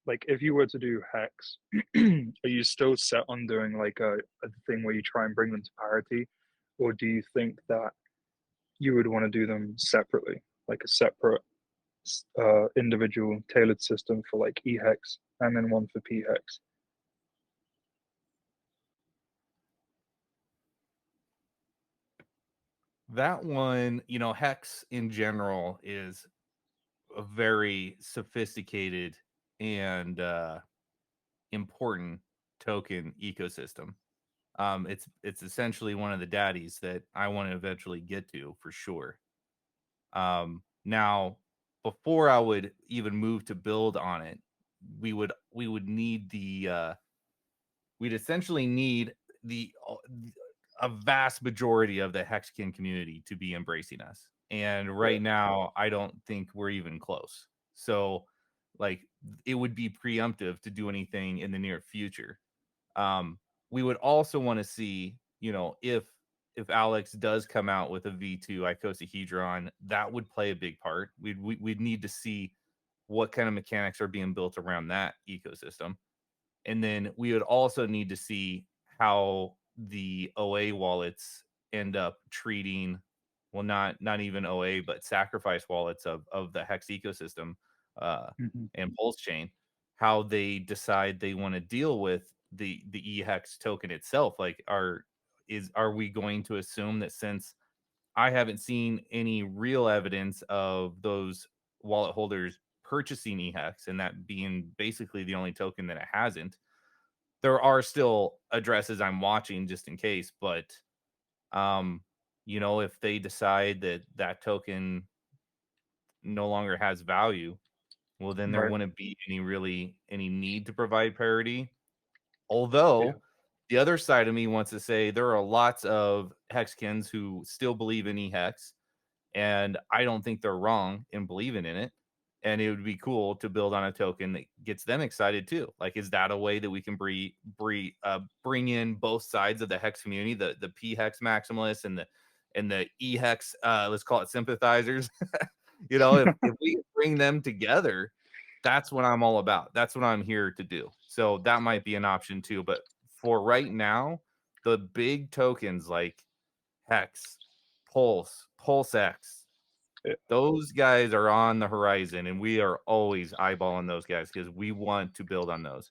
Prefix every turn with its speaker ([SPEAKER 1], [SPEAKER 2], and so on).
[SPEAKER 1] like if you were to do hex, are you still set on doing like a thing where you try and bring them to parity, or do you think that you would want to do them separately, like a separate individual tailored system for like EHEX and then one for PHEX?
[SPEAKER 2] That one, Hex in general is a very sophisticated and important token ecosystem. It's essentially one of the daddies that I want to eventually get to for sure. Now, before I would even move to build on it, we would need we'd essentially need the a vast majority of the Hexkin community to be embracing us. And
[SPEAKER 1] Yeah.
[SPEAKER 2] right now, I don't think we're even close. So, like, it would be preemptive to do anything in the near future. We would also want to see, if Alex does come out with a V2 icosahedron, that would play a big part. We'd need to see what kind of mechanics are being built around that ecosystem. And then we would also need to see how the OA wallets end up treating, well, not even OA, but sacrifice wallets of the Hex ecosystem, uh,
[SPEAKER 1] Hmm.
[SPEAKER 2] and PulseChain, how they decide they want to deal with the EHEX token itself. Like, are we going to assume that, since I haven't seen any real evidence of those wallet holders purchasing EHEX and that being basically the only token that it hasn't, there are still addresses I'm watching just in case, but um, if they decide that that token no longer has value, well, then there
[SPEAKER 1] Right.
[SPEAKER 2] wouldn't be any need to provide parity.
[SPEAKER 1] Yeah.
[SPEAKER 2] Although the other side of me wants to say there are lots of Hexkins who still believe in EHEX, and I don't think they're wrong in believing in it. And it would be cool to build on a token that gets them excited too. Like, is that a way that we can bring in both sides of the Hex community, the P Hex maximalists and the E Hex, let's call it sympathizers? If we bring them together, that's what I'm all about. That's what I'm here to do. So that might be an option too. But for right now, the big tokens like Hex, PulseX,
[SPEAKER 1] Yeah.
[SPEAKER 2] those guys are on the horizon, and we are always eyeballing those guys because we want to build on those.